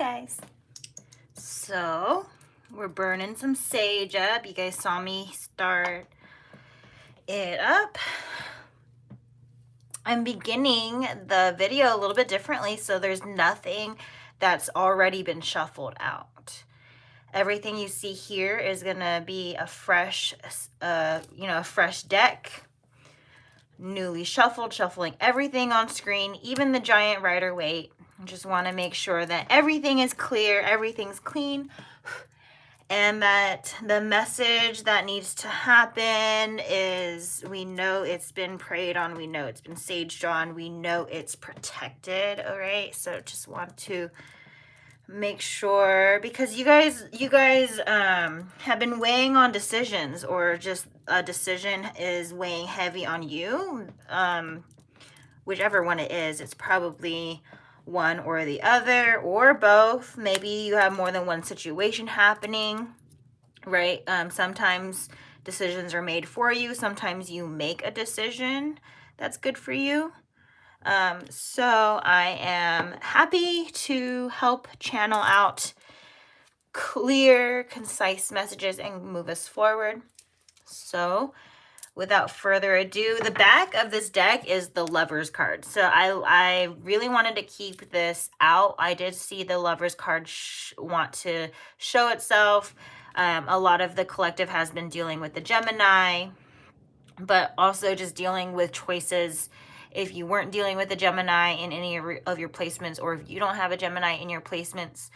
guys. So we're burning some sage up. You guys saw me start it up. I'm beginning the video a little bit differently, so there's nothing that's already been shuffled out. Everything you see here is gonna be a fresh, a fresh deck, newly shuffled, shuffling everything on screen, even the giant Rider-Waite. I just want to make sure that everything is clear, everything's clean, and that the message that needs to happen is, we know it's been prayed on, we know it's been sage drawn, we know it's protected. All right, so just want to make sure, because you guys have been weighing on decisions, or just a decision is weighing heavy on you. Whichever one it is, it's probably one or the other, or both. Maybe you have more than one situation happening, right? Sometimes decisions are made for you. Sometimes you make a decision that's good for you. So I am happy to help channel out clear, concise messages and move us forward. So without further ado, the back of this deck is the Lovers card. So I really wanted to keep this out. I did see the Lovers card want to show itself. A lot of the collective has been dealing with the Gemini, but also just dealing with choices. If you weren't dealing with a Gemini in any of your placements, or if you don't have a Gemini in your placements,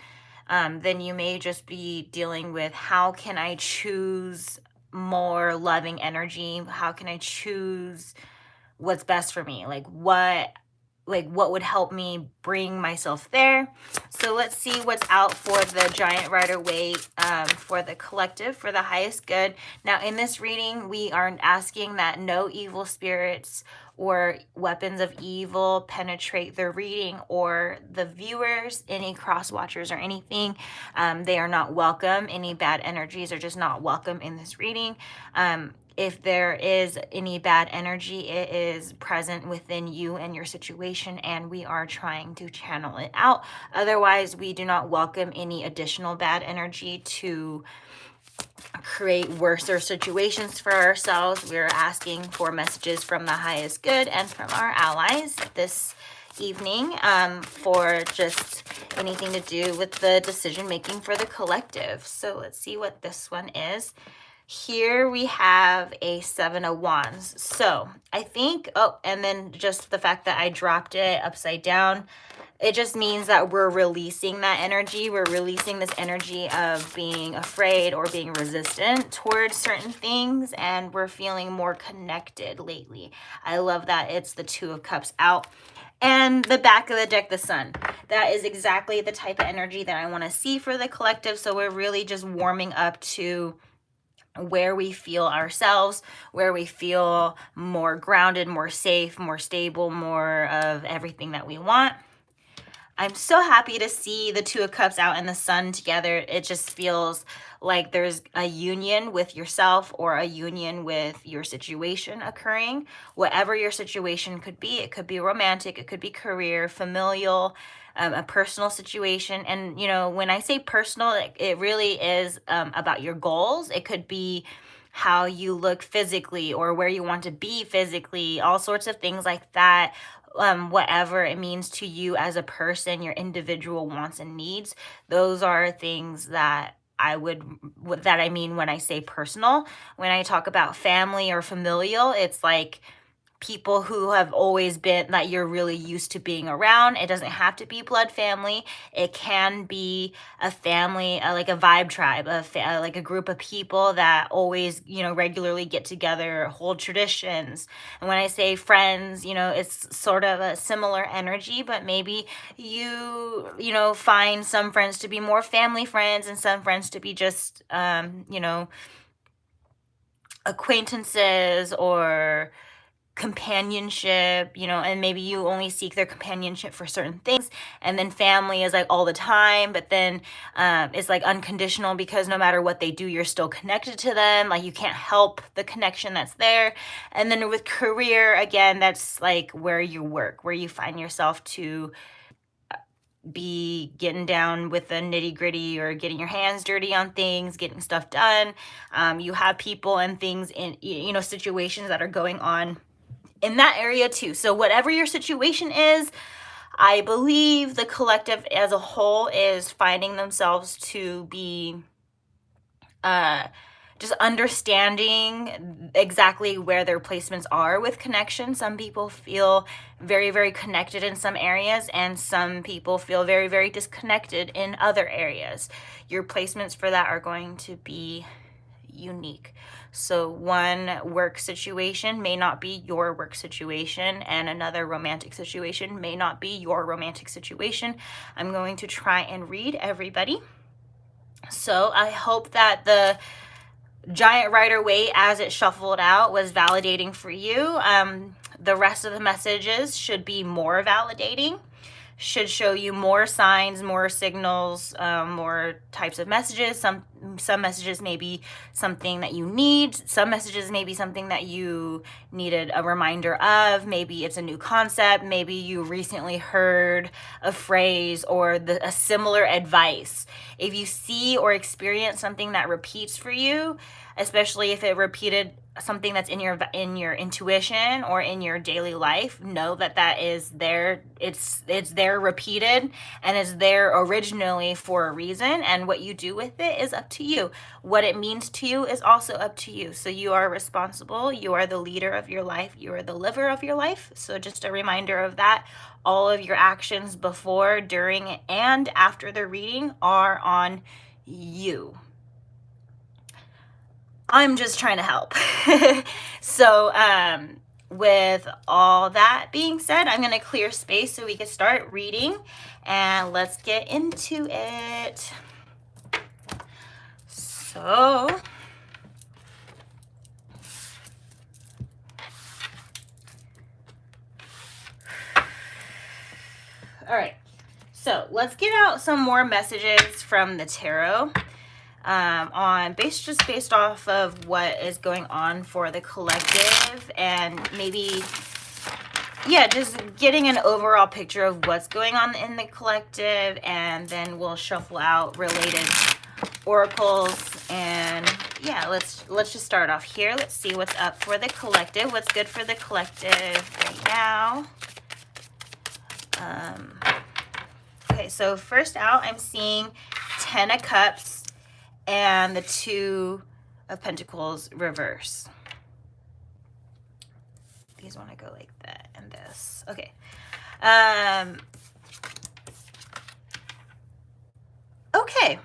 then you may just be dealing with, how can I choose more loving energy? How can I choose what's best for me? Like what would help me bring myself there? So let's see what's out for the giant Rider-Waite, for the collective, for the highest good. Now in this reading, we are asking that no evil spirits or weapons of evil penetrate the reading or the viewers, any cross watchers or anything. They are not welcome. Any bad energies are just not welcome in this reading. If there is any bad energy, it is present within you and your situation, and we are trying to channel it out. Otherwise, we do not welcome any additional bad energy to create worser situations for ourselves. We're asking for messages from the highest good and from our allies this evening, for just anything to do with the decision making for the collective. So let's see what this one is. Here we have a 7 of Wands. So I think, and then just the fact that I dropped it upside down, it just means that we're releasing that energy. We're releasing this energy of being afraid or being resistant towards certain things, and we're feeling more connected lately. I love that it's the 2 of Cups out. And the back of the deck, the Sun. That is exactly the type of energy that I want to see for the collective. So we're really just warming up to where we feel ourselves, where we feel more grounded, more safe, more stable, more of everything that we want. I'm so happy to see the 2 of Cups out and the Sun together. It just feels like there's a union with yourself, or a union with your situation occurring. Whatever your situation could be, it could be romantic, it could be career, familial, a personal situation. And you know, when I say personal, it really is about your goals. It could be how you look physically, or where you want to be physically, all sorts of things like that. Whatever it means to you as a person, your individual wants and needs, those are things that I mean when I say personal. When I talk about family or familial, it's like people who have always been, that you're really used to being around. It doesn't have to be blood family. It can be a family, like a vibe tribe, like a group of people that always, regularly get together, hold traditions. And when I say friends, it's sort of a similar energy, but maybe you find some friends to be more family friends, and some friends to be just, acquaintances or companionship, and maybe you only seek their companionship for certain things. And then family is like all the time, but then it's like unconditional, because no matter what they do, you're still connected to them. Like you can't help the connection that's there. And then with career, again, that's like where you work, where you find yourself to be getting down with the nitty-gritty or getting your hands dirty on things, getting stuff done. You have people and things in, you know, situations that are going on in that area too. So whatever your situation is, I believe the collective as a whole is finding themselves to be just understanding exactly where their placements are with connection. Some people feel very, very connected in some areas, and some people feel very, very disconnected in other areas. Your placements for that are going to be unique. So one work situation may not be your work situation, and another romantic situation may not be your romantic situation. I'm going to try and read everybody. So I hope that the giant rider weight as it shuffled out was validating for you. The rest of the messages should be more validating, should show you more signs, more signals, more types of messages. Some messages may be something that you need. Some messages may be something that you needed a reminder of. Maybe it's a new concept. Maybe you recently heard a phrase or a similar advice. If you see or experience something that repeats for you, especially if it repeated something that's in your intuition or in your daily life, know that is there. It's there repeated, and it's there originally for a reason, and what you do with it is up to you. What it means to you is also up to you. So you are responsible. You are the leader of your life. You are the liver of your life. So just a reminder of that. All of your actions before, during, and after the reading are on you. I'm just trying to help. So with all that being said, I'm going to clear space so we can start reading, and let's get into it. So all right, so let's get out some more messages from the tarot. Just based off of what is going on for the collective, and maybe, yeah, just getting an overall picture of what's going on in the collective, and then we'll shuffle out related oracles. And yeah, let's just start off here. Let's see what's up for the collective. What's good for the collective right now? Okay, so first out, I'm seeing 10 of Cups and the 2 of Pentacles reverse. These want to go like that and this. Okay. Okay.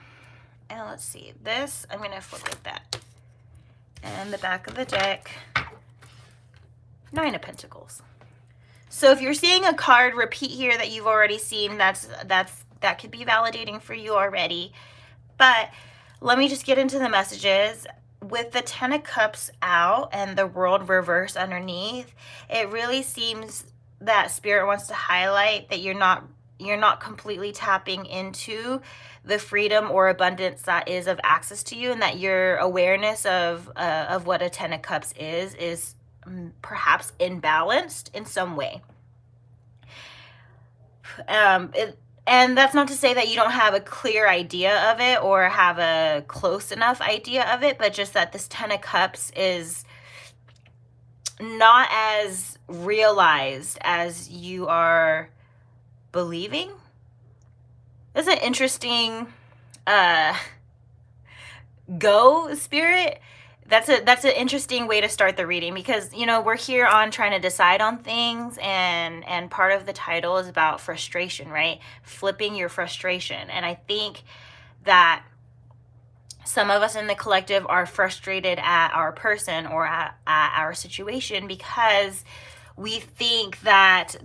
And let's see. This, I'm going to flip like that. And the back of the deck, 9 of Pentacles. So if you're seeing a card repeat here that you've already seen, that could be validating for you already. But let me just get into the messages. With the 10 of Cups out and the World reverse underneath, it really seems that Spirit wants to highlight that you're not completely tapping into the freedom or abundance that is of access to you, and that your awareness of what a 10 of Cups is perhaps imbalanced in some way. And that's not to say that you don't have a clear idea of it or have a close enough idea of it, but just that this 10 of Cups is not as realized as you are believing. That's an interesting Spirit. That's an interesting way to start the reading, because, you know, we're here on trying to decide on things, and part of the title is about frustration, right? Flipping your frustration. And I think that some of us in the collective are frustrated at our person or at our situation because we think that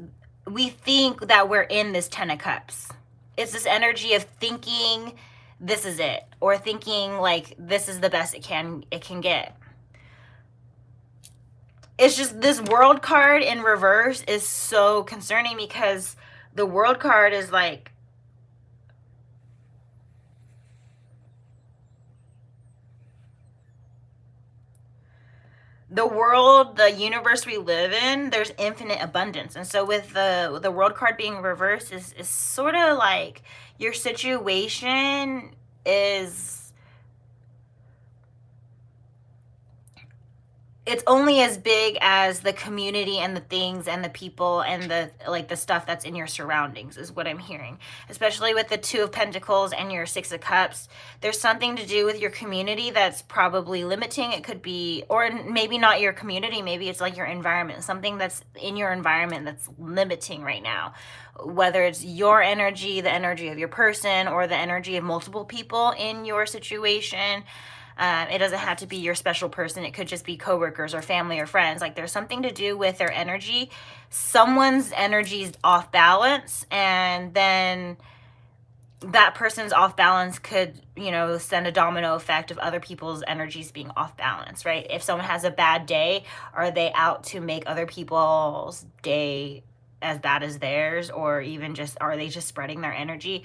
we're in this 10 of Cups. It's this energy of thinking this is it, or thinking like this is the best it can get. It's just this World card in reverse is so concerning, because the World card is like, the world, the universe we live in, there's infinite abundance. And so with the world card being reversed is sort of like your situation is, it's only as big as the community and the things and the people and the, like, the stuff that's in your surroundings, is what I'm hearing. Especially with the Two of Pentacles and your Six of Cups, there's something to do with your community that's probably limiting. It could be, or maybe not your community, maybe it's like your environment, something that's in your environment that's limiting right now, whether it's your energy, the energy of your person, or the energy of multiple people in your situation. It doesn't have to be your special person. It could just be coworkers or family or friends. Like, there's something to do with their energy. Someone's energy is off balance, and then that person's off balance could, you know, send a domino effect of other people's energies being off balance, right? If someone has a bad day, are they out to make other people's day as bad as theirs, or even just, are they just spreading their energy?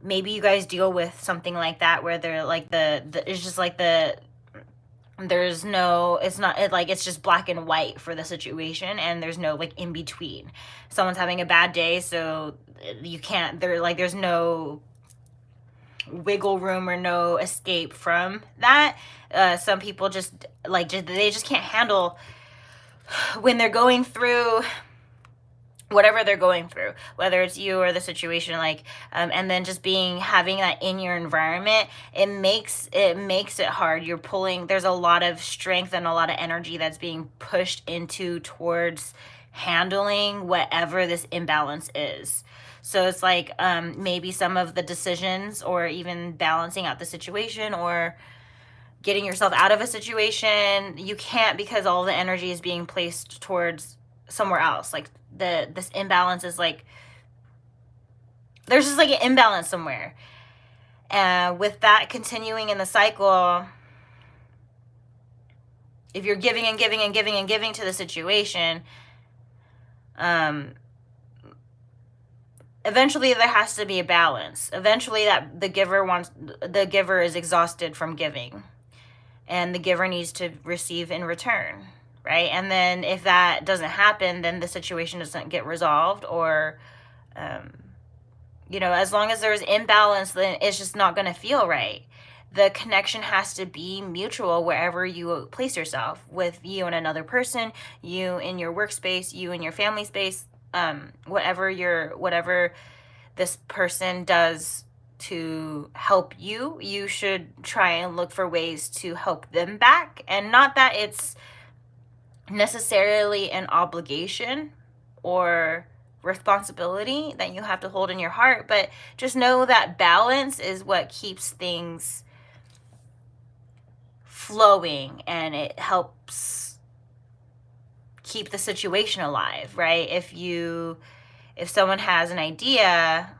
Maybe you guys deal with something like that, where they're like it's just like there's no, it's not, like, it's just black and white for the situation, and there's no, like, in between. Someone's having a bad day, so you can't, they're like, there's no wiggle room or no escape from that. Some people just, like, they just can't handle when they're going through whatever they're going through, whether it's you or the situation, like, and then just having that in your environment, it makes it hard. You're pulling, there's a lot of strength and a lot of energy that's being pushed towards handling whatever this imbalance is. So it's like, maybe some of the decisions, or even balancing out the situation, or getting yourself out of a situation, you can't, because all the energy is being placed towards somewhere else. Like, this imbalance is like, there's just like an imbalance somewhere. With that continuing in the cycle, if you're giving and giving and giving and giving to the situation, eventually there has to be a balance. Eventually that the giver is exhausted from giving, and the giver needs to receive in return, right? And then if that doesn't happen, then the situation doesn't get resolved, or, you know, as long as there's imbalance, then it's just not going to feel right. The connection has to be mutual wherever you place yourself, with you and another person, you in your workspace, you in your family space, whatever this person does to help you, you should try and look for ways to help them back. And not that it's necessarily an obligation or responsibility that you have to hold in your heart, but just know that balance is what keeps things flowing, and it helps keep the situation alive, right? If someone has an idea,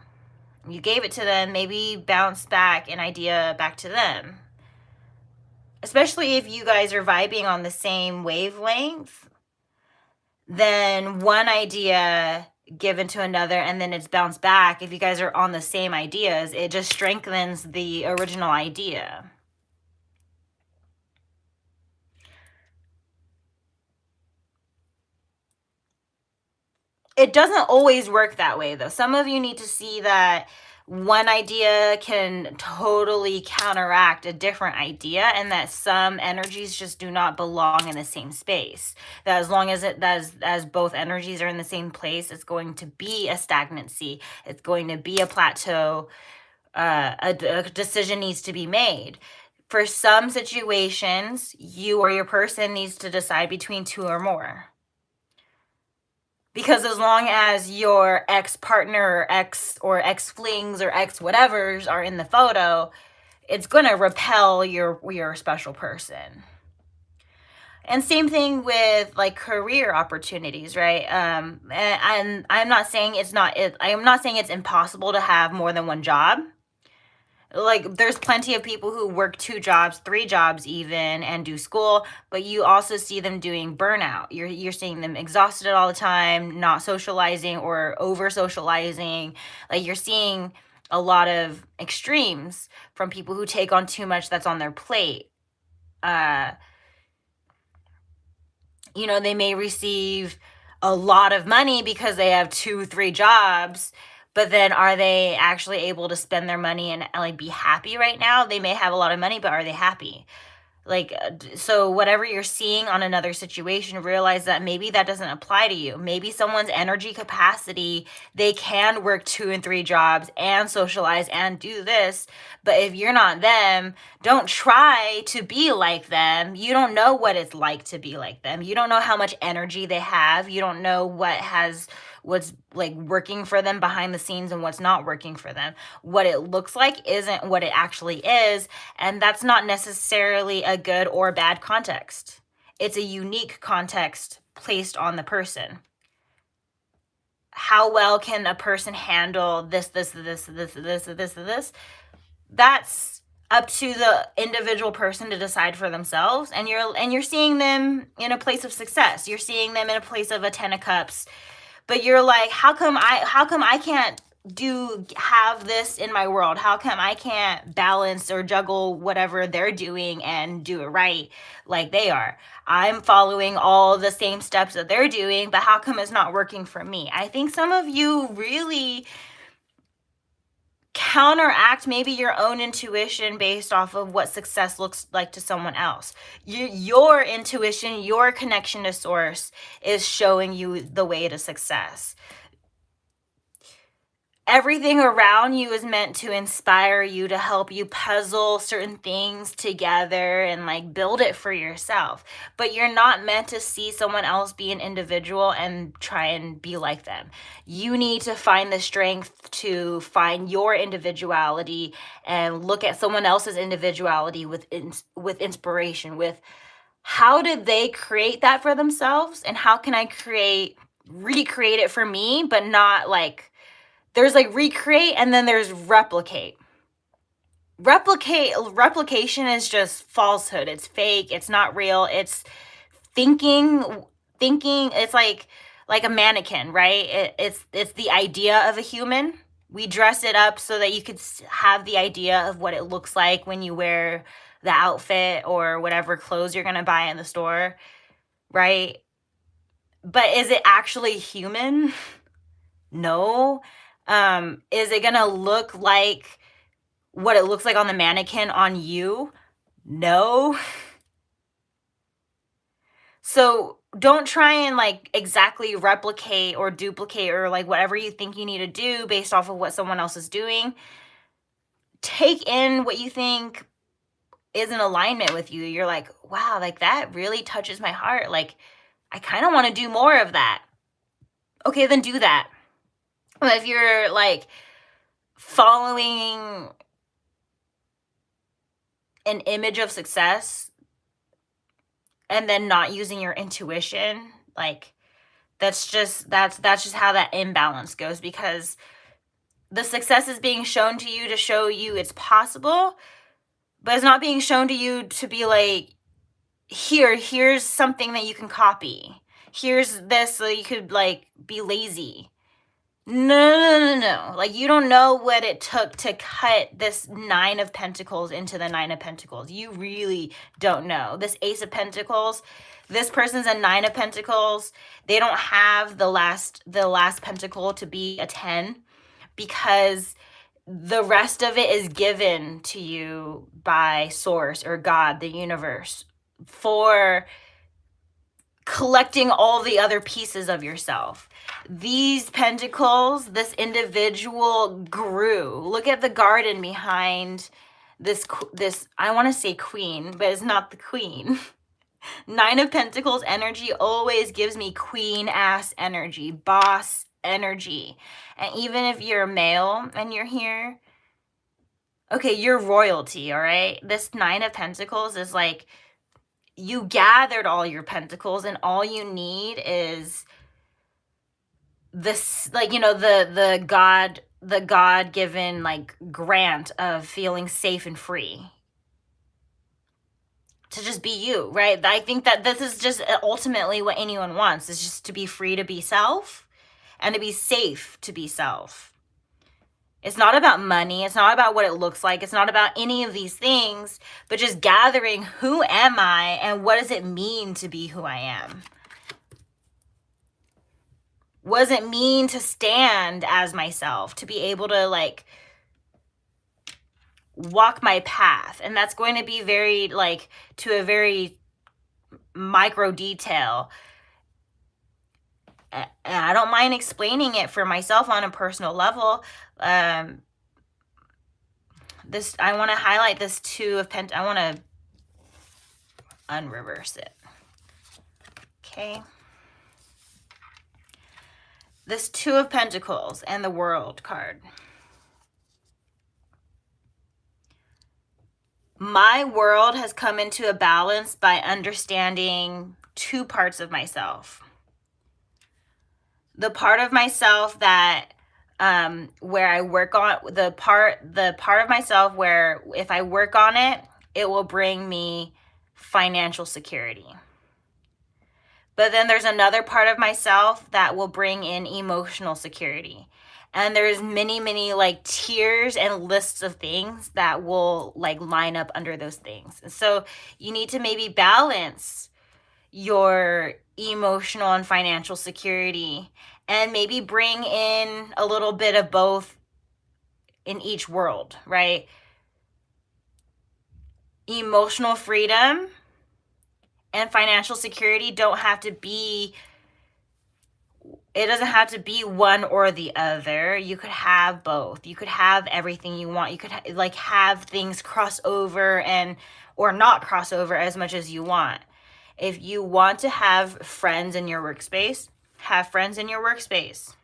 you gave it to them, maybe bounce back an idea back to them. Especially if you guys are vibing on the same wavelength, then one idea given to another, and then it's bounced back. If you guys are on the same ideas, it just strengthens the original idea. It doesn't always work that way, though. Some of you need to see that one idea can totally counteract a different idea, and that some energies just do not belong in the same space. That as long as as both energies are in the same place, it's going to be a stagnancy. It's going to be a plateau. A decision needs to be made. For some situations, you or your person needs to decide between two or more. Because as long as your ex-partner or ex-flings or ex-whatevers are in the photo, it's going to repel your special person. And same thing with, like, career opportunities, right? And I'm not saying I'm not saying it's impossible to have more than one job. Like, there's plenty of people who work 2 jobs, 3 jobs even, and do school, but you also see them doing burnout. You're seeing them exhausted all the time, not socializing or over socializing. Like, you're seeing a lot of extremes from people who take on too much that's on their plate. You know, they may receive a lot of money because they have 2, 3 jobs, but then are they actually able to spend their money and like be happy right now? They may have a lot of money, but are they happy? Like, so whatever you're seeing on another situation, realize that maybe that doesn't apply to you. Maybe someone's energy capacity, they can work 2 and 3 jobs and socialize and do this. But if you're not them, don't try to be like them. You don't know what it's like to be like them. You don't know how much energy they have. You don't know what's like working for them behind the scenes and what's not working for them. What it looks like isn't what it actually is, and that's not necessarily a good or bad context. It's a unique context placed on the person. How well can a person handle this? That's up to the individual person to decide for themselves. And you're seeing them in a place of success. You're seeing them in a place of a 10 of cups. But you're like, how come I can't have this in my world? How come I can't balance or juggle whatever they're doing and do it right like they are? I'm following all the same steps that they're doing, but how come it's not working for me? I think some of you really counteract maybe your own intuition based off of what success looks like to someone else. Your intuition, your connection to source is showing you the way to success. Everything around you is meant to inspire you, to help you puzzle certain things together and like build it for yourself. But you're not meant to see someone else be an individual and try and be like them. You need to find the strength to find your individuality and look at someone else's individuality with inspiration, with how did they create that for themselves and how can I recreate it for me, but not like, there's like recreate and then there's replicate. Replication is just falsehood. It's fake. It's not real. It's thinking. It's like a mannequin, right? It's the idea of a human. We dress it up so that you could have the idea of what it looks like when you wear the outfit or whatever clothes you're gonna buy in the store, right? But is it actually human? No. Is it gonna look like what it looks like on the mannequin on you? No. So don't try and like exactly replicate or duplicate or like whatever you think you need to do based off of what someone else is doing. Take in what you think is in alignment with you. You're like, wow, like that really touches my heart. Like, I kind of want to do more of that. Okay, then do that. But if you're like following an image of success and then not using your intuition, like that's just how that imbalance goes, because the success is being shown to you to show you it's possible, but it's not being shown to you to be like, here's something that you can copy. Here's this so you could like be lazy. No. Like, you don't know what it took to cut this 9 of Pentacles into the 9 of Pentacles. You really don't know. This Ace of Pentacles, this person's a 9 of Pentacles. They don't have the last pentacle to be a 10 because the rest of it is given to you by source or God, the universe, for collecting all the other pieces of yourself. These pentacles, this individual grew. Look at the garden behind this I want to say queen, but it's not the queen. 9 of Pentacles energy always gives me queen ass energy, boss energy. And even if you're a male and you're here, okay, you're royalty, all right? This 9 of Pentacles is like, you gathered all your pentacles and all you need is this, like, you know, the God-given like grant of feeling safe and free to just be you, right? I think that this is just ultimately what anyone wants, is just to be free to be self and to be safe to be self. It's not about money. It's not about what it looks like. It's not about any of these things, but just gathering who am I and what does it mean to be who I am. wasn't mean to stand as myself, to be able to like walk my path. And that's going to be very like to a very micro detail. And I don't mind explaining it for myself on a personal level. This, I want to highlight this two of I want to unreverse it. Okay. This Two of Pentacles and the World card. My world has come into a balance by understanding two parts of myself. The part of myself that where I work on the part of myself where if I work on it, it will bring me financial security. But then there's another part of myself that will bring in emotional security. And there's many like tiers and lists of things that will like line up under those things. And so you need to maybe balance your emotional and financial security and maybe bring in a little bit of both in each world, right? Emotional freedom and financial security don't have to be, it doesn't have to be one or the other. You could have both. You could have everything you want. You could like have things cross over and or not cross over as much as you want. If you want to have friends in your workspace, have friends in your workspace.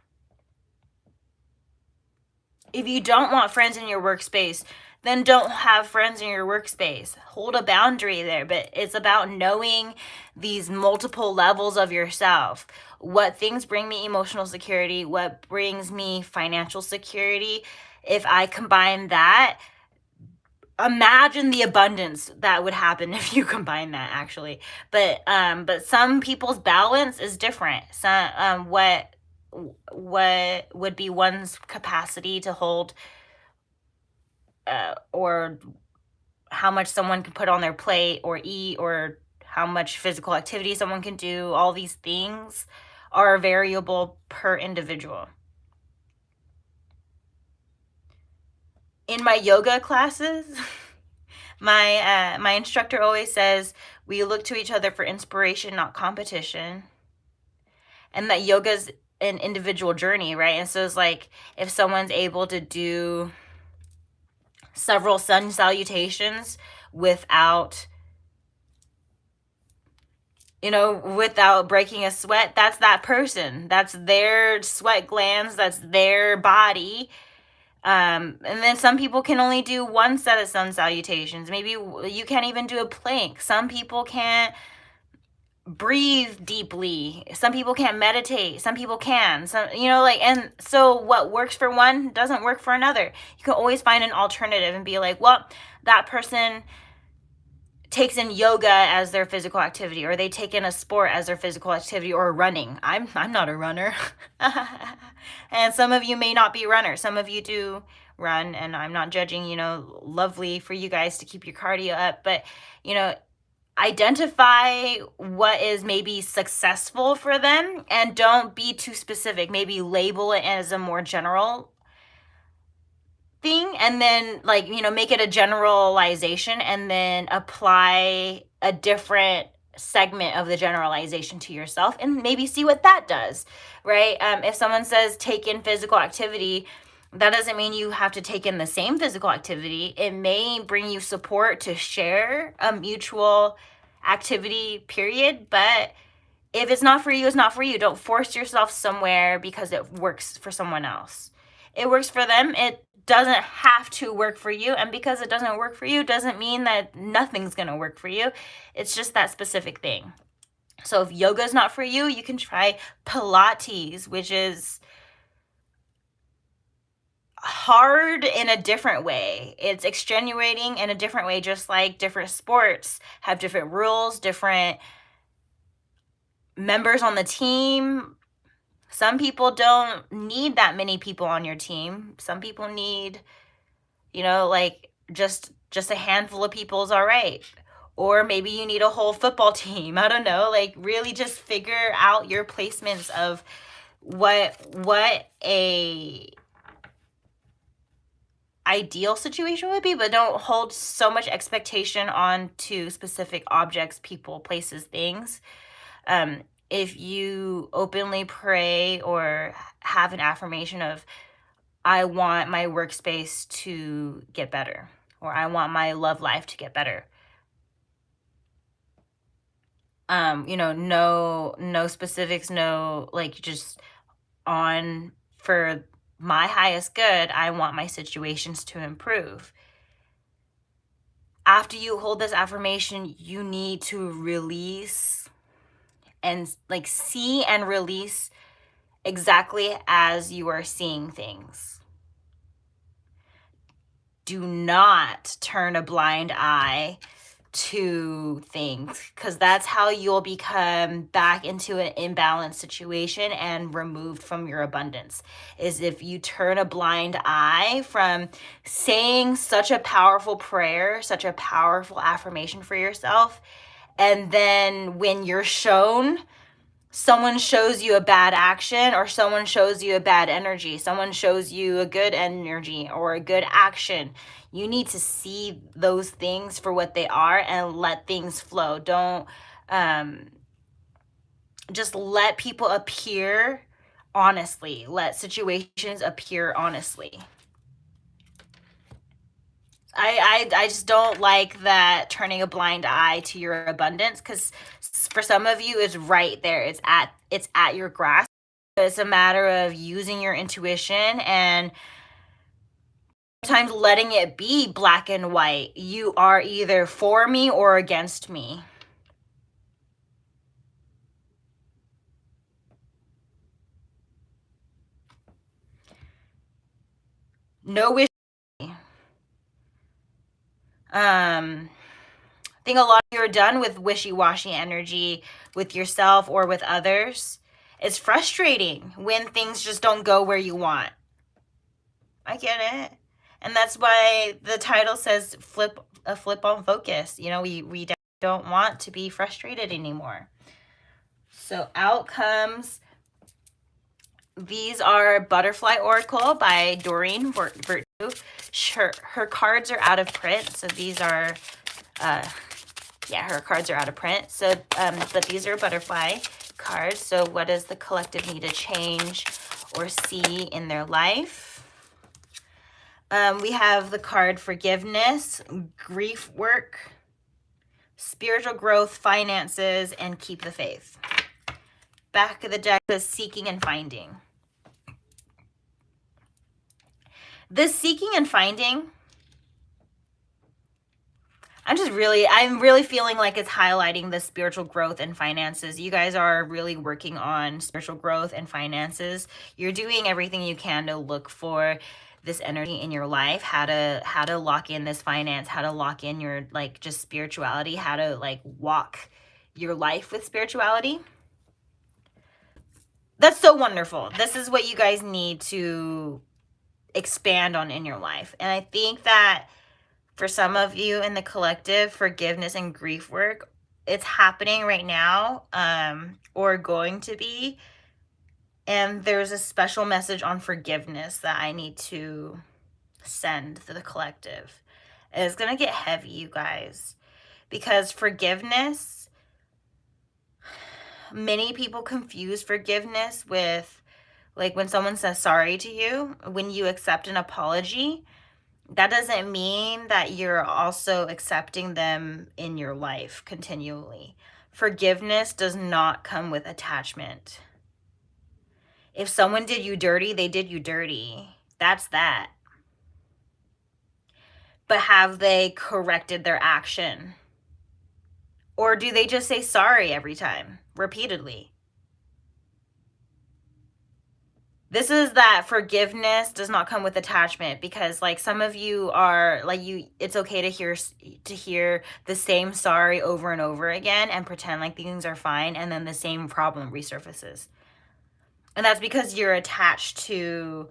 If you don't want friends in your workspace, then don't have friends in your workspace. Hold a boundary there, but it's about knowing these multiple levels of yourself. What things bring me emotional security? What brings me financial security? If I combine that, imagine the abundance that would happen if you combine that, actually. But some people's balance is different. Some what would be one's capacity to hold or how much someone can put on their plate or eat, or how much physical activity someone can do. All these things are variable per individual. In my yoga classes, my instructor always says we look to each other for inspiration, not competition. And that yoga's an individual journey, right? And so it's like if someone's able to do several sun salutations without breaking a sweat, that's that person. That's their sweat glands, that's their body. And then some people can only do one set of sun salutations. Maybe you can't even do a plank. Some people can't breathe deeply. Some people can't meditate. Some people can. And so what works for one doesn't work for another. You can always find an alternative and be like, well, that person takes in yoga as their physical activity, or they take in a sport as their physical activity, or running. I'm not a runner. And some of you may not be runners. Some of you do run, and I'm not judging, lovely for you guys to keep your cardio up, but identify what is maybe successful for them and don't be too specific. Maybe label it as a more general thing, and then make it a generalization, and then apply a different segment of the generalization to yourself and maybe see what that does, right? If someone says take in physical activity, that doesn't mean you have to take in the same physical activity. It may bring you support to share a mutual activity, period. But if it's not for you, it's not for you. Don't force yourself somewhere because it works for someone else. It works for them. It doesn't have to work for you. And because it doesn't work for you doesn't mean that nothing's going to work for you. It's just that specific thing. So if yoga is not for you, you can try Pilates, which is hard in a different way. It's extenuating in a different way, just like different sports have different rules, different members on the team. Some people don't need that many people on your team. Some people need, just a handful of people is all right. Or maybe you need a whole football team. I don't know, really just figure out your placements of what a ideal situation would be, but don't hold so much expectation on to specific objects, people, places, things. If you openly pray or have an affirmation of, I want my workspace to get better, or I want my love life to get better. No specifics, no, like, just on for my highest good, I want my situations to improve. After you hold this affirmation, you need to release and like see and release exactly as you are seeing things. Do not turn a blind eye to things, because that's how you'll become back into an imbalanced situation and removed from your abundance, is if you turn a blind eye from saying such a powerful prayer, such a powerful affirmation for yourself, and then when you're shown, someone shows you a bad action, or someone shows you a bad energy, someone shows you a good energy or a good action, you need to see those things for what they are and let things flow. Don't just let people appear honestly. Let situations appear honestly. I just don't like that turning a blind eye to your abundance, because for some of you it's right there. It's at your grasp. It's a matter of using your intuition and sometimes letting it be black and white. You are either for me or against me. No wish. I think a lot of you are done with wishy-washy energy with yourself or with others. It's frustrating when things just don't go where you want. I get it. And that's why the title says flip on focus. We don't want to be frustrated anymore. So out comes, these are Butterfly Oracle by Doreen Virtue. Her cards are out of print, so these are, her cards are out of print. So, but these are butterfly cards. So what does the collective need to change or see in their life? We have the card Forgiveness, Grief Work, Spiritual Growth, Finances, and Keep the Faith. Back of the deck says Seeking and Finding. This seeking and finding, I'm really feeling like it's highlighting the spiritual growth and finances. You guys are really working on spiritual growth and finances. You're doing everything you can to look for this energy in your life, how to lock in this finance, how to lock in your just spirituality, how to walk your life with spirituality. That's so wonderful. This is what you guys need to expand on in your life. And I think that for some of you in the collective, forgiveness and grief work, it's happening right now, or going to be. And there's a special message on forgiveness that I need to send to the collective. And it's going to get heavy, you guys, because forgiveness, many people confuse forgiveness with when someone says sorry to you. When you accept an apology, that doesn't mean that you're also accepting them in your life continually. Forgiveness does not come with attachment. If someone did you dirty, they did you dirty. That's that. But have they corrected their action? Or do they just say sorry every time, repeatedly? This is that forgiveness does not come with attachment, because some of you are it's okay to hear the same sorry over and over again and pretend like things are fine, and then the same problem resurfaces. And that's because you're attached to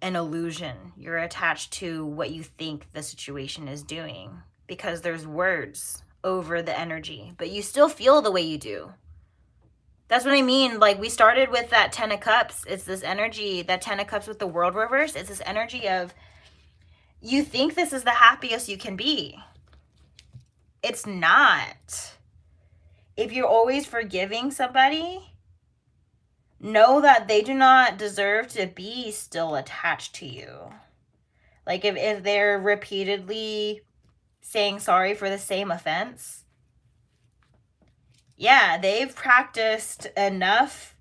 an illusion. You're attached to what you think the situation is doing, because there's words over the energy, but you still feel the way you do. That's what I mean. Like, we started with that 10 of cups. It's this energy, that 10 of cups with the world reverse. It's this energy of, you think this is the happiest you can be. It's not. If you're always forgiving somebody, know that they do not deserve to be still attached to you. Like, if they're repeatedly saying sorry for the same offense, yeah, they've practiced enough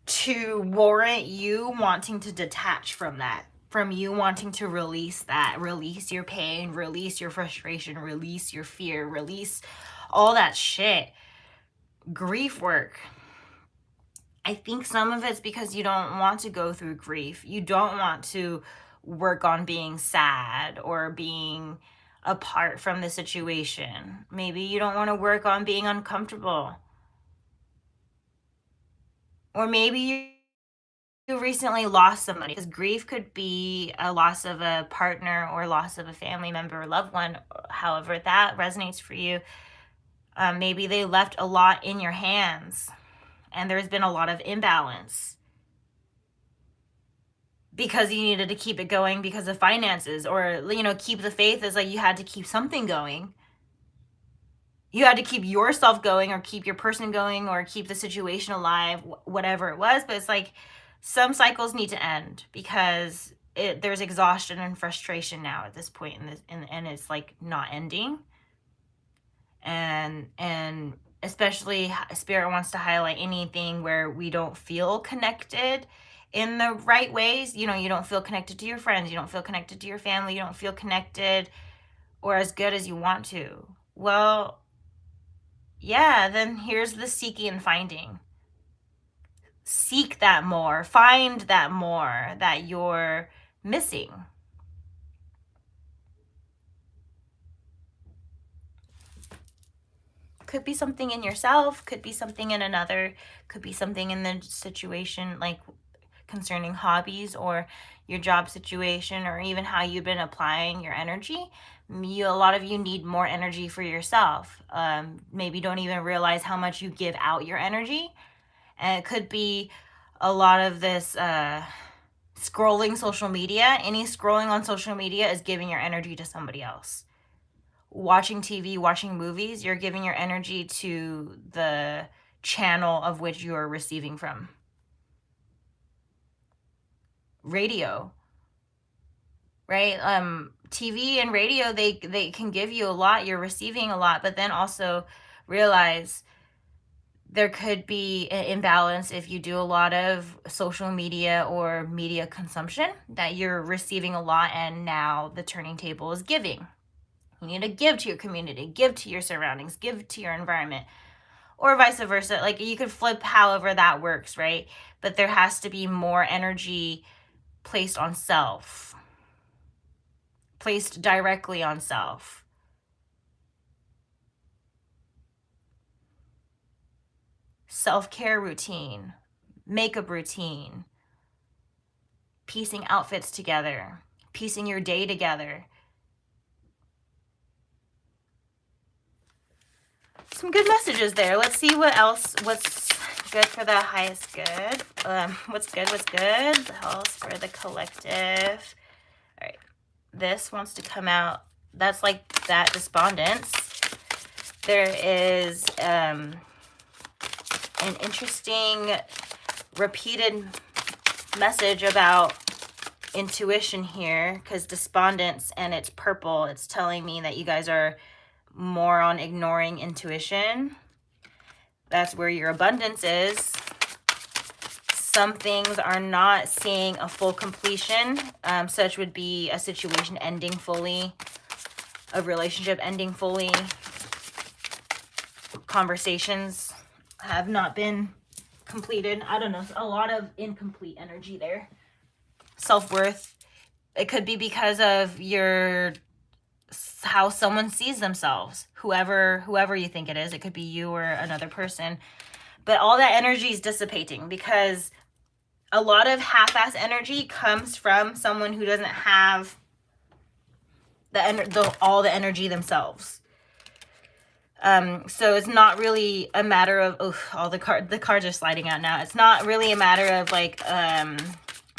to warrant you wanting to detach from that, from you wanting to release that, release your pain, release your frustration, release your fear, release all that shit. Grief work. I think some of it's because you don't want to go through grief. You don't want to work on being sad or being apart from the situation. Maybe you don't want to work on being uncomfortable. Or maybe you recently lost somebody, because grief could be a loss of a partner or loss of a family member or loved one, however that resonates for you. Maybe they left a lot in your hands and there's been a lot of imbalance because you needed to keep it going because of finances, or, you know, keep the faith is like you had to keep something going. You had to keep yourself going, or keep your person going, or keep the situation alive, whatever it was. But it's like some cycles need to end because there's exhaustion and frustration now at this point and it's like not ending. And especially Spirit wants to highlight anything where we don't feel connected in the right ways. You know, you don't feel connected to your friends, you don't feel connected to your family, you don't feel connected or as good as you want to. Well, yeah, then here's the seeking and finding. Seek that more, find that more that you're missing. Could be something in yourself, could be something in another, could be something in the situation, like concerning hobbies or your job situation, or even how you've been applying your energy. A lot of you need more energy for yourself. Maybe don't even realize how much you give out your energy. And it could be a lot of this scrolling social media. Any scrolling on social media is giving your energy to somebody else. Watching TV, watching movies, you're giving your energy to the channel of which you are receiving from. Radio, right? TV and radio, they can give you a lot, you're receiving a lot, but then also realize there could be an imbalance if you do a lot of social media or media consumption, that you're receiving a lot and now the turning table is giving. You need to give to your community, give to your surroundings, give to your environment, or vice versa. Like, you could flip however that works, right? But there has to be more energy placed on self, placed directly on self. Self-care routine, makeup routine, piecing outfits together, piecing your day together. Some good messages there. Let's see what else, what's good for the highest good. What's good, the health for the collective. All right, this wants to come out. That's like that despondence. There is an interesting repeated message about intuition here, because despondence, and it's purple, it's telling me that you guys are more on ignoring intuition. That's where your abundance is. Some things are not seeing a full completion. Such would be a situation ending fully, a relationship ending fully. Conversations have not been completed. I don't know, a lot of incomplete energy there. Self-worth. It could be because of how someone sees themselves, whoever you think it is. It could be you or another person, but all that energy is dissipating because a lot of half-ass energy comes from someone who doesn't have all the energy themselves. So it's not really a matter of, oh, all the cards are sliding out now. It's not really a matter of like,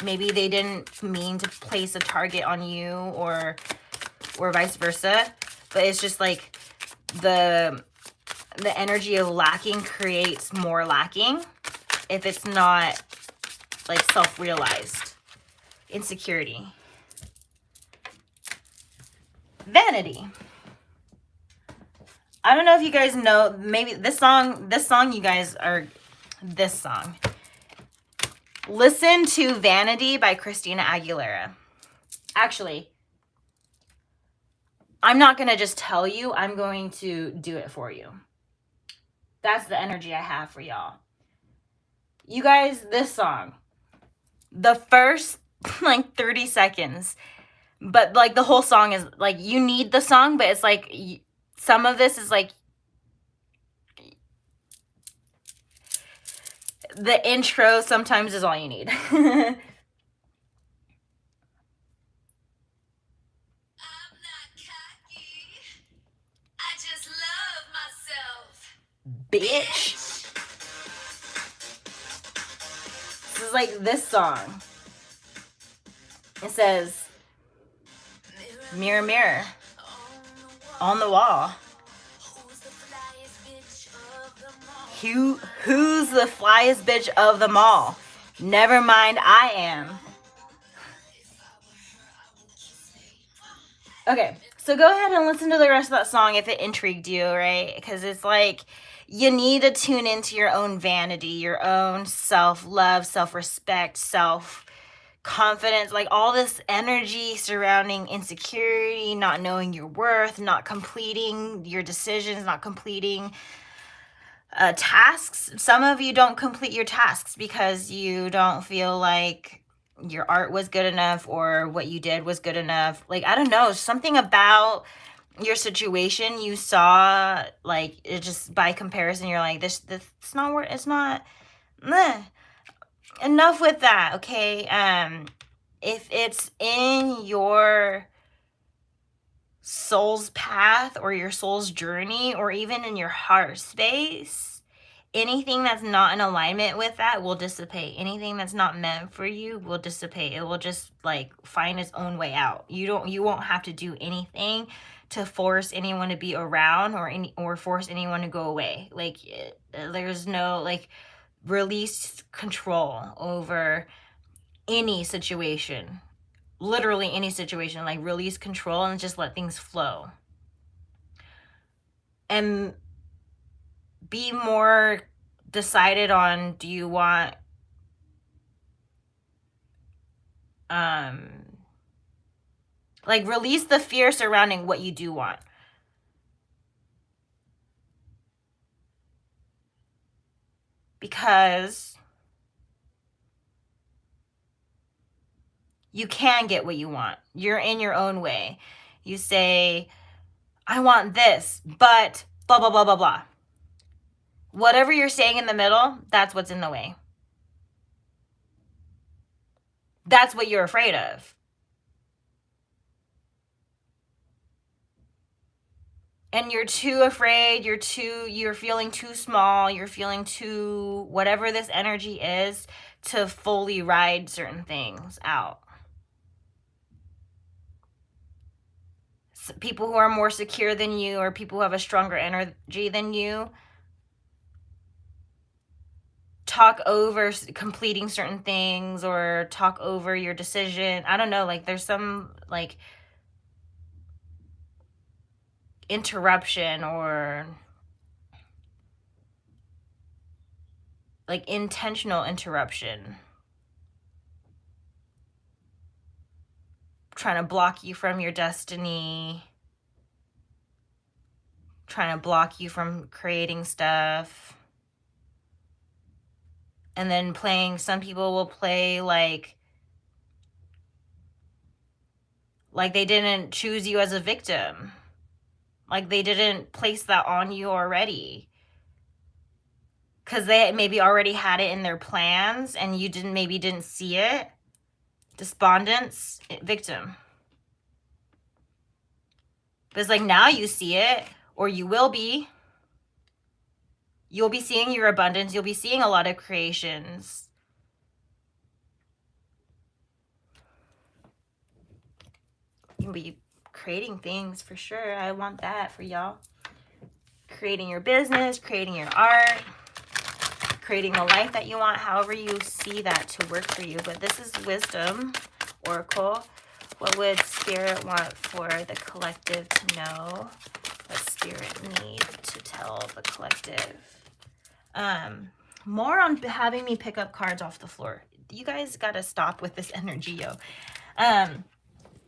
maybe they didn't mean to place a target on you or vice versa, but it's just like the energy of lacking creates more lacking if it's not like self-realized. Insecurity. Vanity. I don't know if you guys know, maybe this song you guys are, this song. Listen to Vanity by Christina Aguilera. Actually, I'm not going to just tell you, I'm going to do it for you. That's the energy I have for y'all. You guys, this song, the first like 30 seconds, but like the whole song is like, you need the song, but it's like, some of this is like, the intro sometimes is all you need. Bitch. This is like this song. It says, mirror, mirror on the wall. Who's the flyest bitch of them all? Never mind, I am. Okay, so go ahead and listen to the rest of that song if it intrigued you, right? Because it's like, you need to tune into your own vanity, your own self-love, self-respect, self-confidence, like all this energy surrounding insecurity, not knowing your worth, not completing your decisions, not completing tasks. Some of you don't complete your tasks because you don't feel like your art was good enough or what you did was good enough. Like, I don't know, something about your situation you saw, like, it just by comparison, you're like, this it's not worth, it's not, meh. Enough with that, okay? If it's in your soul's path or your soul's journey or even in your heart space, anything that's not in alignment with that will dissipate. Anything that's not meant for you will dissipate. It will just like find its own way out. You won't have to do anything to force anyone to be around or force anyone to go away. Like, there's no, like, release control over any situation. Literally any situation. Like, release control and just let things flow. And be more decided on, do you want like, release the fear surrounding what you do want. Because you can get what you want. You're in your own way. You say, I want this, but blah, blah, blah, blah, blah. Whatever you're saying in the middle, that's what's in the way. That's what you're afraid of. And you're too afraid, you're feeling too small, you're feeling too, whatever this energy is, to fully ride certain things out. People who are more secure than you or people who have a stronger energy than you talk over completing certain things or talk over your decision. I don't know, like, there's some like interruption or like intentional interruption trying to block you from your destiny, trying to block you from creating stuff. And then some people will play like they didn't choose you as a victim. Like, they didn't place that on you already. Because they maybe already had it in their plans and you maybe didn't see it. Despondence, victim. But it's like, now you see it, or you will be. You'll be seeing your abundance. You'll be seeing a lot of creations. You'll be creating things for sure. I want that for y'all. Creating your business, creating your art, creating the life that you want, however you see that to work for you. But this is wisdom, oracle. What would Spirit want for the collective to know? What Spirit need to tell the collective? More on having me pick up cards off the floor. You guys got to stop with this energy, yo.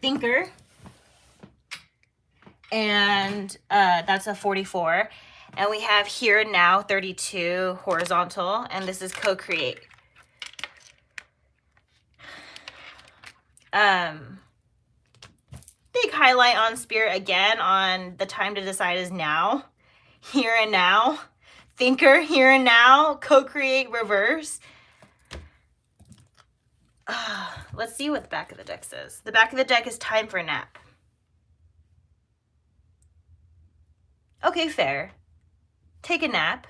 Thinker. And that's a 44. And we have here and now 32 horizontal, and this is co-create. Big highlight on Spirit again on the time to decide is now, here and now. Thinker, here and now, co-create, reverse. Let's see what the back of the deck says. The back of the deck is time for a nap. Okay, fair. Take a nap.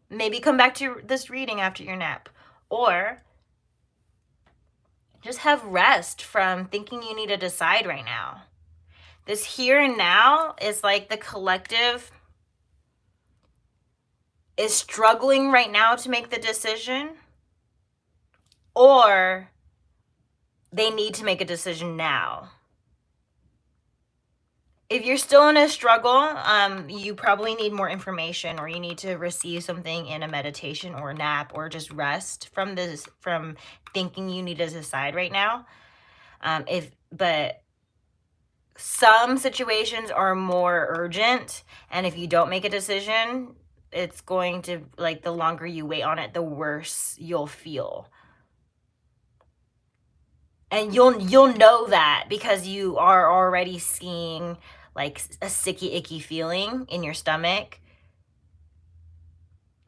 Maybe come back to this reading after your nap. Or just have rest from thinking you need to decide right now. This here and now is like the collective is struggling right now to make the decision, or they need to make a decision now. If you're still in a struggle, you probably need more information, or you need to receive something in a meditation or a nap, or just rest from this, from thinking you need to decide right now. But some situations are more urgent, and if you don't make a decision, it's going to, like, the longer you wait on it, the worse you'll feel. And you'll know that because you are already seeing like a sicky, icky feeling in your stomach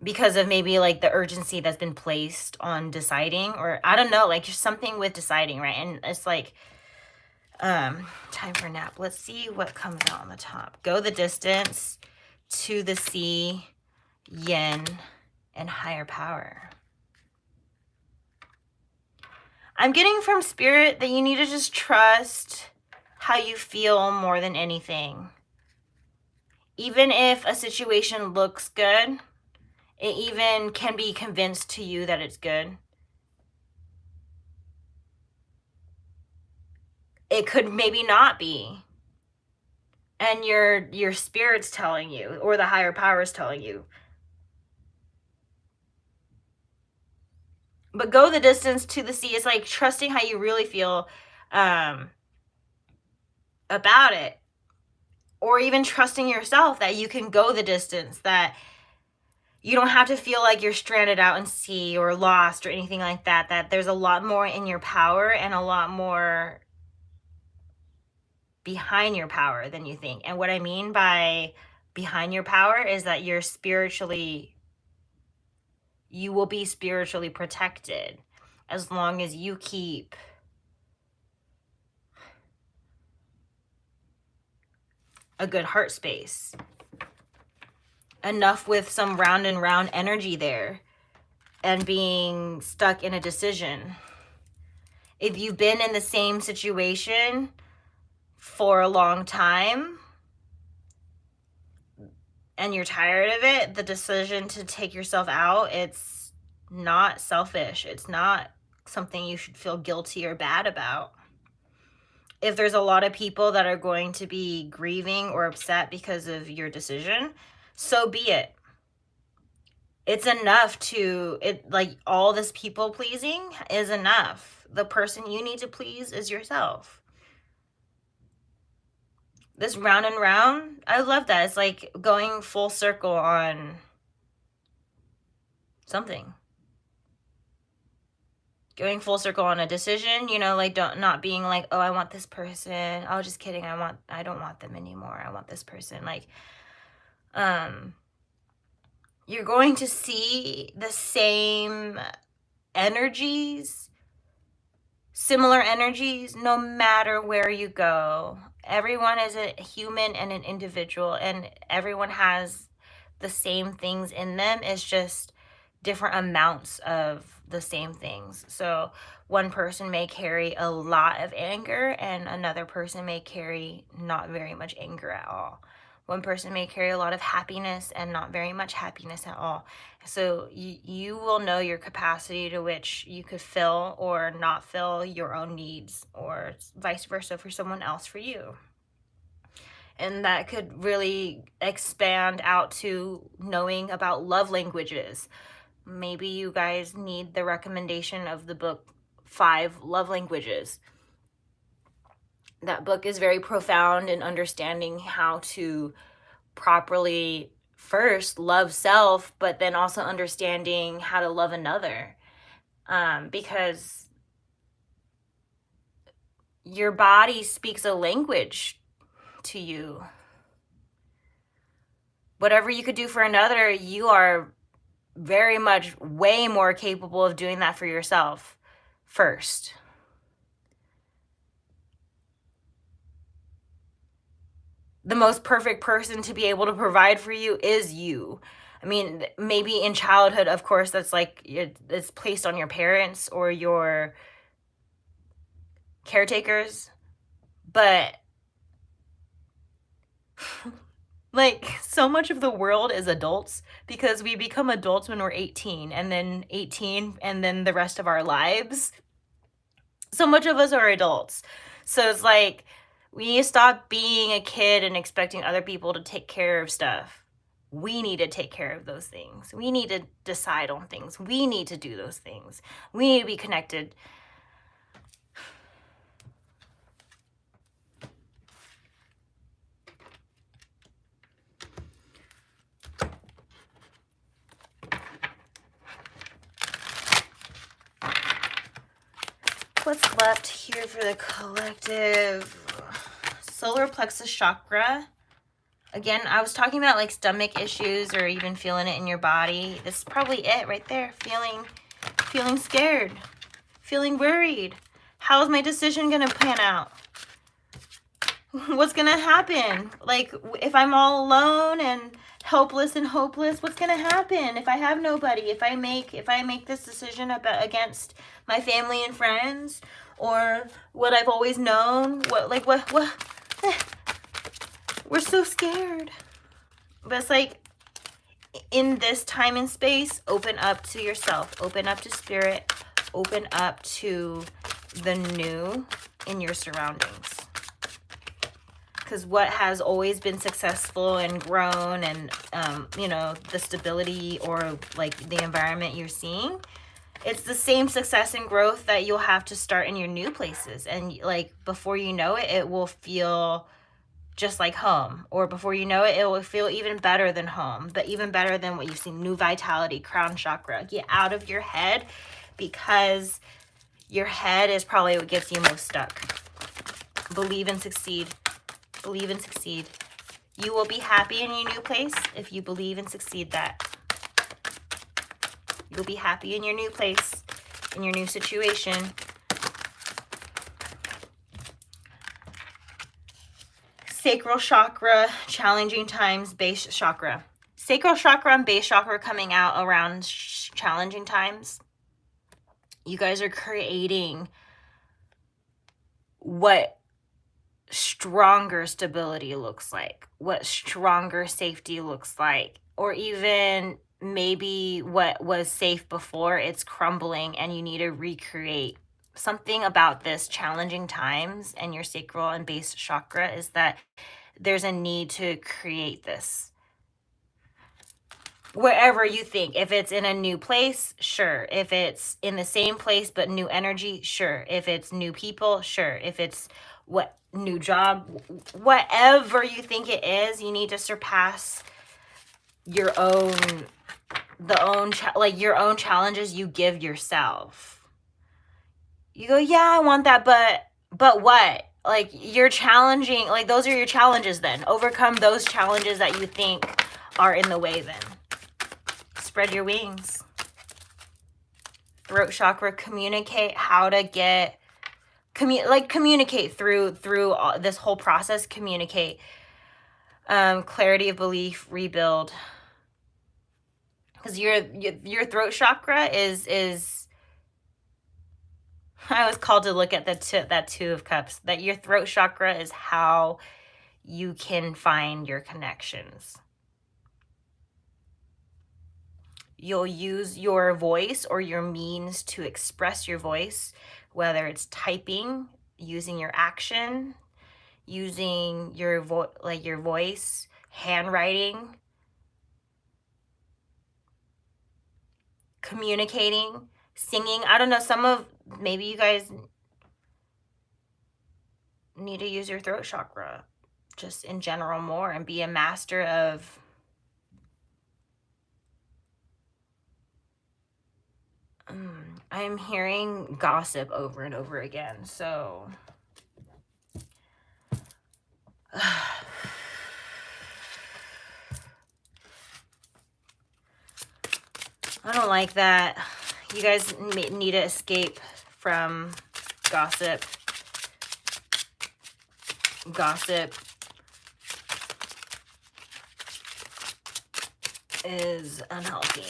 because of maybe like the urgency that's been placed on deciding, or I don't know, like just something with deciding, right? And it's like, time for a nap. Let's see what comes out on the top. Go the distance, to the sea, yin, and higher power. I'm getting from Spirit that you need to just trust how you feel more than anything. Even if a situation looks good, it even can be convinced to you that it's good. It could maybe not be. And your spirit's telling you, or the higher power is telling you. But go the distance, to the sea. It's like trusting how you really feel about it. Or even trusting yourself that you can go the distance, that you don't have to feel like you're stranded out in sea or lost or anything like that. That there's a lot more in your power and a lot more behind your power than you think. And what I mean by behind your power is that you will be spiritually protected as long as you keep a good heart space. Enough with some round and round energy there and being stuck in a decision. If you've been in the same situation for a long time and you're tired of it, the decision to take yourself out, it's not selfish. It's not something you should feel guilty or bad about. If there's a lot of people that are going to be grieving or upset because of your decision, so be it. It's enough like all this people pleasing is enough. The person you need to please is yourself. This round and round, I love that. It's like going full circle on something. Going full circle on a decision, like not being like, oh, I want this person. Oh, just kidding. I don't want them anymore. I want this person. Like, you're going to see the same energies, similar energies, no matter where you go. Everyone is a human and an individual, and everyone has the same things in them. It's just different amounts of the same things. So one person may carry a lot of anger and another person may carry not very much anger at all. One person may carry a lot of happiness and not very much happiness at all. So you will know your capacity to which you could fill or not fill your own needs, or vice versa for someone else for you. And that could really expand out to knowing about love languages. Maybe you guys need the recommendation of the book 5 Love Languages. That book is very profound in understanding how to properly first love self, but then also understanding how to love another. Because your body speaks a language to you. Whatever you could do for another, you are very much way more capable of doing that for yourself first. The most perfect person to be able to provide for you is you. I mean, maybe in childhood, of course, that's like it's placed on your parents or your caretakers, but like so much of the world is adults, because we become adults when we're 18 and then 18 and then the rest of our lives. So much of us are adults. So it's like we need to stop being a kid and expecting other people to take care of stuff. We need to take care of those things. We need to decide on things. We need to do those things. We need to be connected. What's left here for the collective? Solar plexus chakra. Again, I was talking about like stomach issues or even feeling it in your body. This is probably it right there. Feeling scared, feeling worried. How's my decision gonna pan out? What's gonna happen? Like if I'm all alone and helpless and hopeless, what's gonna happen if I have nobody? If I make this decision against my family and friends, or what I've always known, what we're so scared. But it's like, in this time and space, open up to yourself, open up to spirit, open up to the new in your surroundings. Because what has always been successful and grown and, you know, the stability or like the environment you're seeing, it's the same success and growth that you'll have to start in your new places. And like before you know it, it will feel just like home, or before you know it, it will feel even better than home, but even better than what you've seen. New vitality, crown chakra. Get out of your head, because your head is probably what gets you most stuck. Believe and succeed. Believe and succeed. You will be happy in your new place if you believe and succeed that. You'll be happy in your new place, in your new situation. Sacral chakra, challenging times, base chakra. Sacral chakra and base chakra coming out around challenging times. You guys are creating what stronger stability looks like, what stronger safety looks like, or even maybe what was safe before, it's crumbling and you need to recreate. Something about this challenging times and your sacral and base chakra is that there's a need to create this. Wherever you think, if it's in a new place, sure. If it's in the same place but new energy, sure. If it's new people, sure. If it's what new job, whatever you think it is, you need to surpass your own your own challenges you give yourself. You go, yeah, I want that, but what? Like, you're challenging, like, those are your challenges then. Overcome those challenges that you think are in the way then. Spread your wings. Throat chakra, communicate how to get, communicate through this whole process, communicate. Clarity of belief, rebuild. because your throat chakra is I was called to look at that Two of Cups, that your throat chakra is how you can find your connections. You'll use your voice or your means to express your voice, whether it's typing, using your action, using your voice, handwriting, communicating, singing. I don't know, maybe you guys need to use your throat chakra just in general more and be a master of I'm hearing gossip over and over again, so I don't like that. You guys need to escape from gossip. Gossip is unhealthy.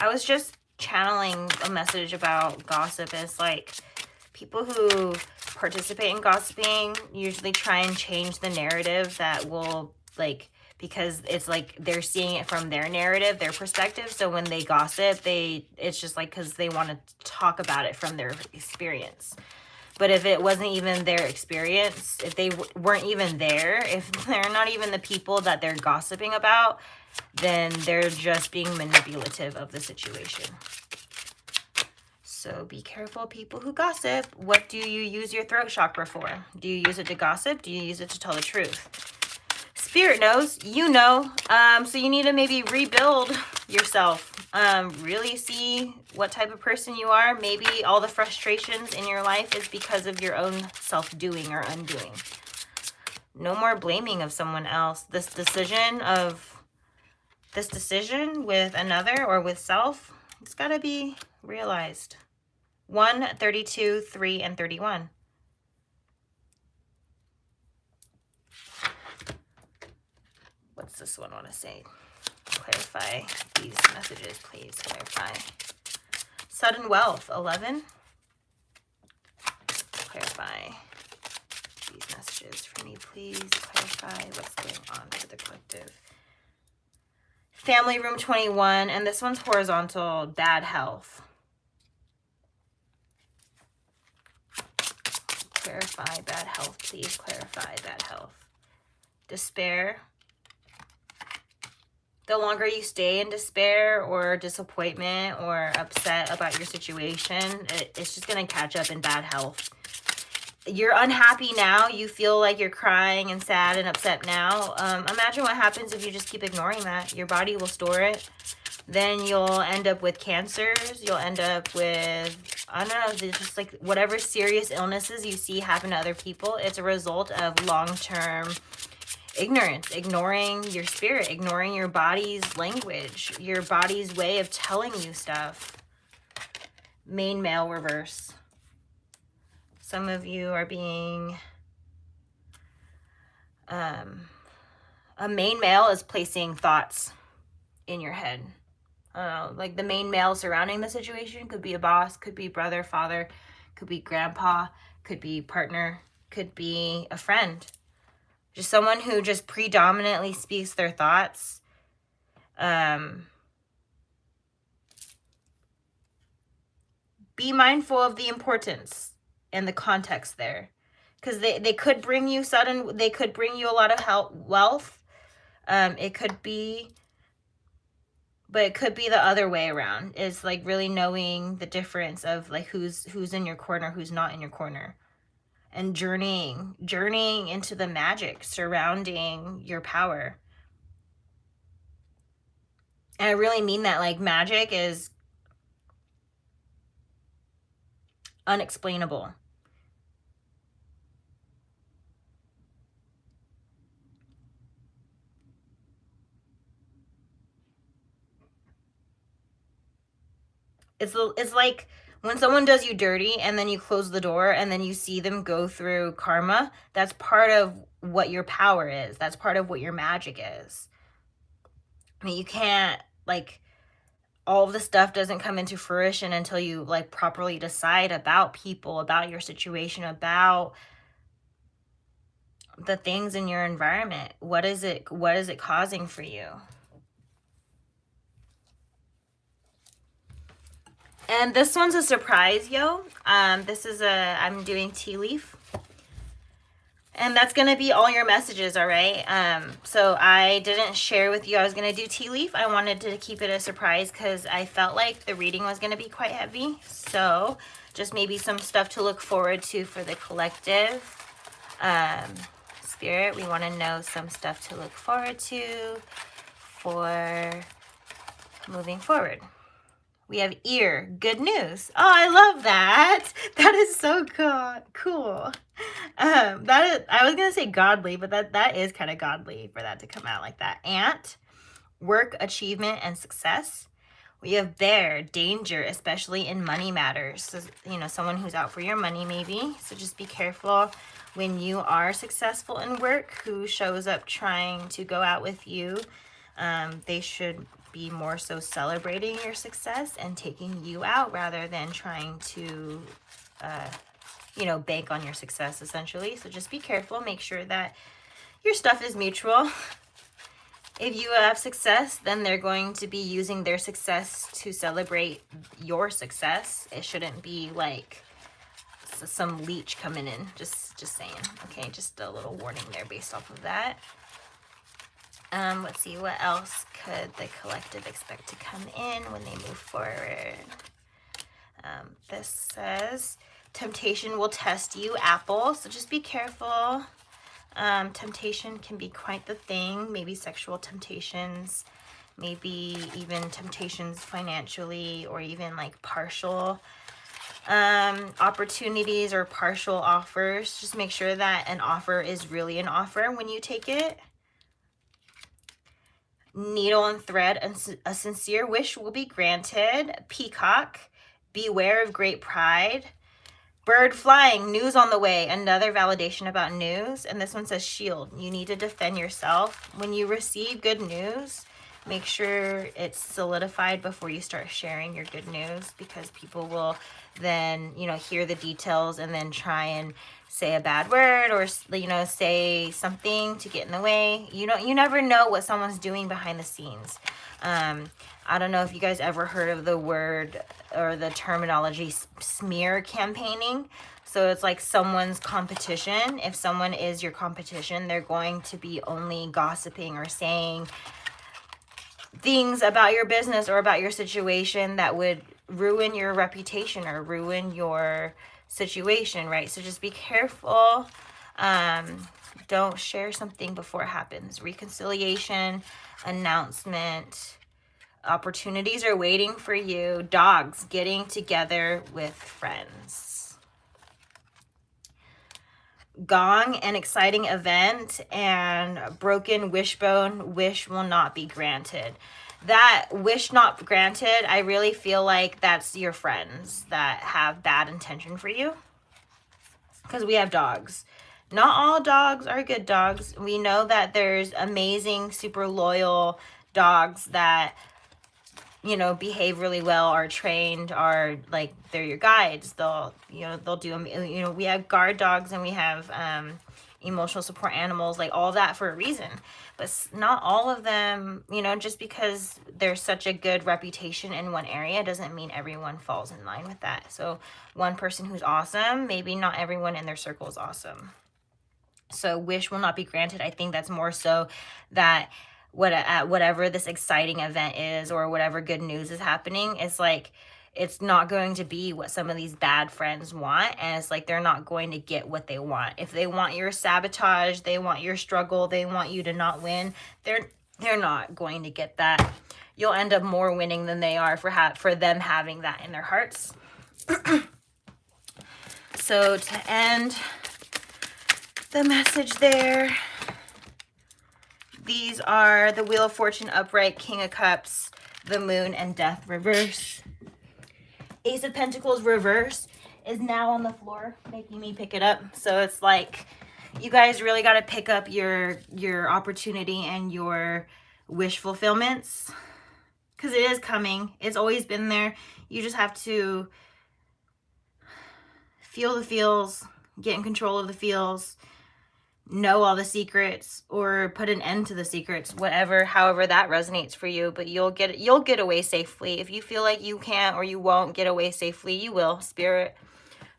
I was just channeling a message about gossip. It's like people who participate in gossiping usually try and change the narrative that will, like, because it's like they're seeing it from their narrative, their perspective. So when they gossip, it's just like because they want to talk about it from their experience. But if it wasn't even their experience, if they weren't even there, if they're not even the people that they're gossiping about, then they're just being manipulative of the situation. So be careful, people who gossip. What do you use your throat chakra for? Do you use it to gossip? Do you use it to tell the truth? Spirit knows, you know. So you need to maybe rebuild yourself. Really see what type of person you are. Maybe all the frustrations in your life is because of your own self-doing or undoing. No more blaming of someone else. This decision with another or with self, it's got to be realized. 1, 32, 3, and 31. What's this one want to say? Clarify these messages, please. Clarify. Sudden wealth, 11. Clarify these messages for me, please. Clarify what's going on for the collective. Family room 21, and this one's horizontal, bad health. Clarify bad health, please. Clarify bad health. Despair. The longer you stay in despair or disappointment or upset about your situation, it's just going to catch up in bad health. You're unhappy now. You feel like you're crying and sad and upset now. Imagine what happens if you just keep ignoring that. Your body will store it. Then you'll end up with cancers. You'll end up with, I don't know, just like whatever serious illnesses you see happen to other people. It's a result of long-term ignorance, ignoring your spirit, ignoring your body's language, your body's way of telling you stuff. Main male reverse. Some of you are being, a main male is placing thoughts in your head. Like the main male surrounding the situation could be a boss, could be brother, father, could be grandpa, could be partner, could be a friend. Just someone who just predominantly speaks their thoughts. Be mindful of the importance and the context there. Because they could bring you they could bring you a lot of wealth. It could be, but it could be the other way around. It's like really knowing the difference of like who's in your corner, who's not in your corner. And journeying into the magic surrounding your power. And I really mean that. Like, magic is unexplainable. It's like when someone does you dirty and then you close the door and then you see them go through karma. That's part of what your power is. That's part of what your magic is. I mean, you can't, like, all of the stuff doesn't come into fruition until you, like, properly decide about people, about your situation, about the things in your environment. What is it causing for you? And this one's a surprise, yo. This is I'm doing tea leaf. And that's going to be all your messages, all right? So I didn't share with you I was going to do tea leaf. I wanted to keep it a surprise because I felt like the reading was going to be quite heavy. So just maybe some stuff to look forward to for the collective. Spirit, we want to know some stuff to look forward to for moving forward. We have ear, good news. Oh, I love that. That is so cool. I was gonna say godly, but that is kind of godly for that to come out like that. Ant, work, achievement, and success. We have bear, danger, especially in money matters. So, you know, someone who's out for your money maybe. So just be careful when you are successful in work, who shows up trying to go out with you. They should be more so celebrating your success and taking you out rather than trying to, you know, bank on your success essentially. So just be careful. Make sure that your stuff is mutual. If you have success, then they're going to be using their success to celebrate your success. It shouldn't be like some leech coming in. Just saying. Okay, just a little warning there based off of that. Let's see, what else could the collective expect to come in when they move forward? This says, temptation will test you, Apple, so just be careful. Temptation can be quite the thing, maybe sexual temptations, maybe even temptations financially, or even like partial opportunities or partial offers. Just make sure that an offer is really an offer when you take it. Needle and thread, and a sincere wish will be granted. Peacock, beware of great pride. Bird flying, news on the way, another validation about news. And this one says shield, you need to defend yourself. When you receive good news, make sure it's solidified before you start sharing your good news, because people will then, you know, hear the details and then try and say a bad word or, you know, say something to get in the way. You never know what someone's doing behind the scenes. I don't know if you guys ever heard of the word or the terminology smear campaigning. So it's like someone's competition. If someone is your competition, they're going to be only gossiping or saying things about your business or about your situation that would ruin your reputation or ruin your situation, right? So just be careful. Don't share something before it happens. Reconciliation, announcement, opportunities are waiting for you. Dogs, getting together with friends. Gong, an exciting event, and broken wishbone, wish will not be granted. That wish not granted, I really feel like that's your friends that have bad intention for you, because we have dogs. Not all dogs are good dogs. We know that there's amazing, super loyal dogs that, you know, behave really well, are trained, are like, they're your guides. They'll do, you know, we have guard dogs and we have emotional support animals, like all that for a reason. But not all of them, you know, just because there's such a good reputation in one area doesn't mean everyone falls in line with that. So one person who's awesome, maybe not everyone in their circle is awesome. So wish will not be granted. I think that's more so that whatever this exciting event is or whatever good news is happening, it's like, it's not going to be what some of these bad friends want. And it's like, they're not going to get what they want. If they want your sabotage, they want your struggle, they want you to not win, they're not going to get that. You'll end up more winning than they are for them having that in their hearts. So to end the message there, these are the Wheel of Fortune upright, King of Cups, the Moon, and Death reverse. Ace of Pentacles reverse is now on the floor, making me pick it up. So it's like, you guys really got to pick up your opportunity and your wish fulfillments, because it is coming. It's always been there. You just have to feel the feels, get in control of the feels, know all the secrets, or put an end to the secrets, whatever, however that resonates for you. But you'll get away safely. If you feel like you can't or you won't get away safely, you will. Spirit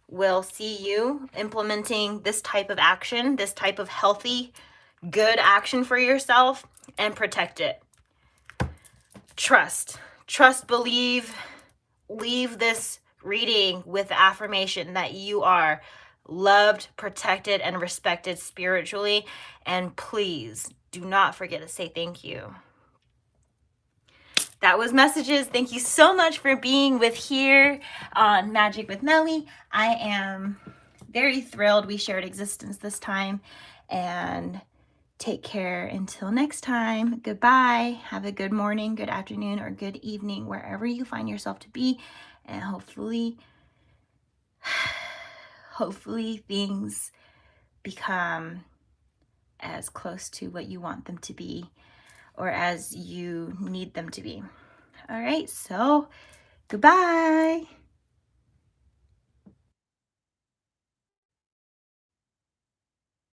will see you implementing this type of action, this type of healthy, good action for yourself, and protect it. Trust, believe. Leave this reading with the affirmation that you are loved, protected, and respected spiritually. And please do not forget to say thank you. That was Messages. Thank you so much for being with here on Magic with Melly. I am very thrilled we shared existence this time. And take care until next time. Goodbye. Have a good morning, good afternoon, or good evening, wherever you find yourself to be. And hopefully things become as close to what you want them to be, or as you need them to be. All right, so goodbye.